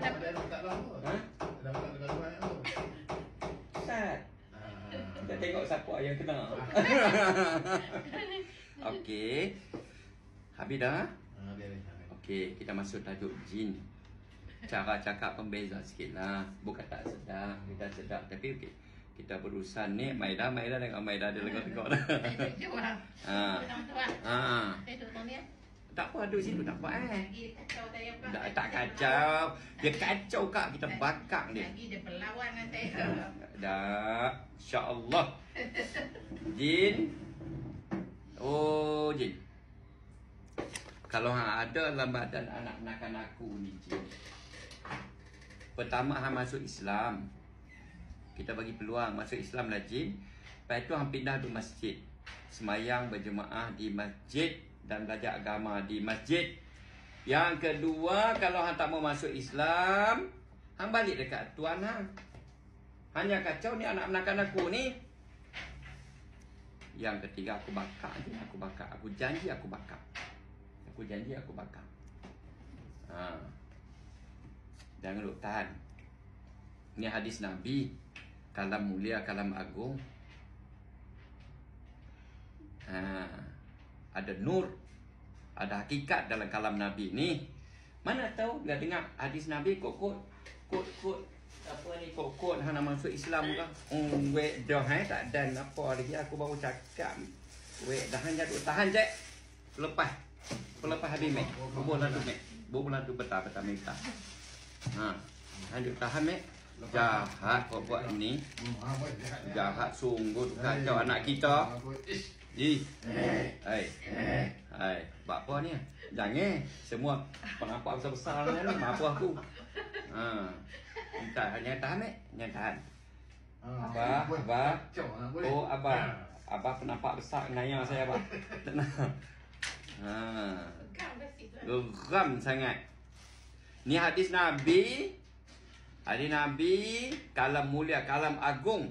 tak lama. Ha? Dah tak dekat luar tu. Ustaz. Kita tengok siapa yang kena. Okey. Habis dah? Okey, kita masuk tajuk jin. Cara cakap pembeza sikit lah. Bukan tak sedap, kita sedap. Tapi okey, kita berurusan ni Maida dengan Maida dia tengok-tengok dah. Tak apa, duduk situ tak apa tak kacau. Dia kacau kak, kita bakar dia. Lagi dia berlawan dengan saya. Dah, insya-Allah. Jin. Oh, jin. Kalau ada dalam badan anak-anak aku ni jin. Pertama hang masuk Islam. Kita bagi peluang masuk Islam lah jin. Lepas tu hang pindah ke masjid. Semayang berjemaah di masjid dan belajar agama di masjid. Yang kedua, kalau hang tak mau masuk Islam, hang balik dekat tuan hang. Hanya kacau ni anak-anak aku ni. Yang ketiga, aku bakar je, aku bakar. Aku janji aku bakar. Aku janji aku bakar. Jangan duk tahan. Ni hadis Nabi. Kalam mulia, kalam agung. Ada nur, ada hakikat dalam kalam Nabi ni. Mana tahu dia dengar hadis Nabi kod apa ni kod hang nak masuk Islam ke? Wek dah tak dan apa lagi aku baru cakap. Wek dah hang jaduk tahan je. Lepas habis mek. Bubulan tu betah minta. Lanjut tahan mek. Jahat buat ni. Jahat sungguh kacau anak kita. Hai. Buat apa ni? Jangan. Semua penampak besar-besar ni apa aku. Jangan tahan mek. Jangan tahan. Abah. Oh, Abah penampak besar ngayang saya, Abah. Tenang. Geram sangat. Ni hadis Nabi. Hadis Nabi, kalam mulia, kalam agung.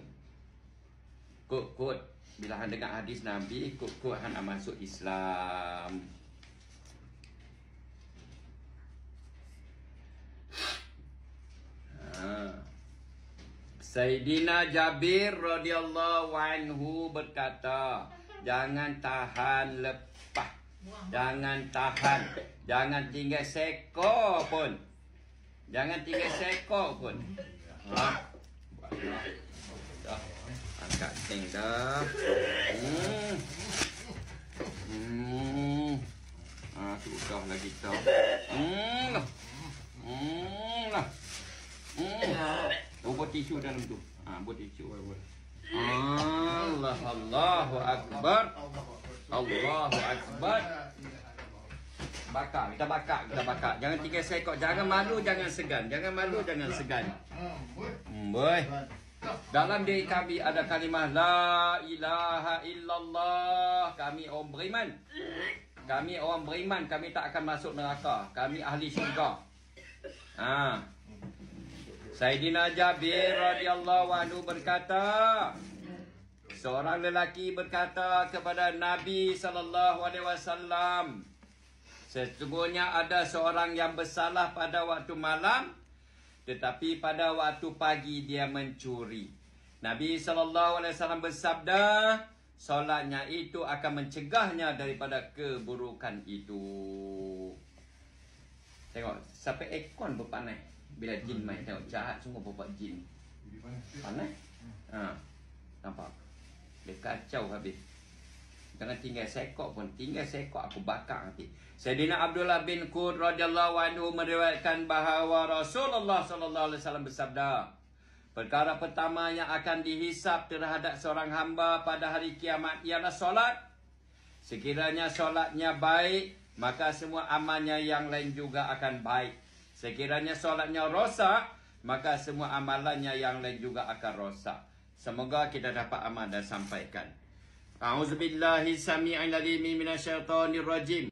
Kod. Bila hang dengar hadis Nabi, kod hang nak masuk Islam. Sayyidina Jabir radhiyallahu anhu berkata, jangan tahan lepas. Jangan tahan. Jangan tinggal seekor pun. Jangan tinggal seekor pun. Dah. Angkat sing dah. Sudah lah kita. Buat tisu dalam tu. Buat tisu. Allahu Akbar. Allahu Akbar. Kita bakar. Jangan tinggal seekor. Jangan malu, jangan segan. Boy. Dalam diri kami ada kalimah La ilaha illallah. Kami orang beriman. Kami tak akan masuk neraka. Kami ahli syurga. Sayyidina Jabir radhiyallahu anhu berkata, seorang lelaki berkata kepada Nabi SAW, sesungguhnya ada seorang yang bersalah pada waktu malam, tetapi pada waktu pagi dia mencuri. Nabi SAW bersabda, solatnya itu akan mencegahnya daripada keburukan itu. Tengok, sampai ekon berpanai. Bila jin main, tengok jahat semua buat jin. Panai. Nampak? Dia kacau habis. Jangan tinggal seekor pun. Tinggal seekor aku bakar nanti. Sayyidina Abdullah bin Qud radhiyallahu anhu meriwayatkan bahawa Rasulullah SAW bersabda, perkara pertama yang akan dihisap terhadap seorang hamba pada hari kiamat ialah solat. Sekiranya solatnya baik, maka semua amalnya yang lain juga akan baik. Sekiranya solatnya rosak, maka semua amalannya yang lain juga akan rosak. Semoga kita dapat amal dan sampaikan. A'udzubillahi sami'il alim minasyaitonir rajim.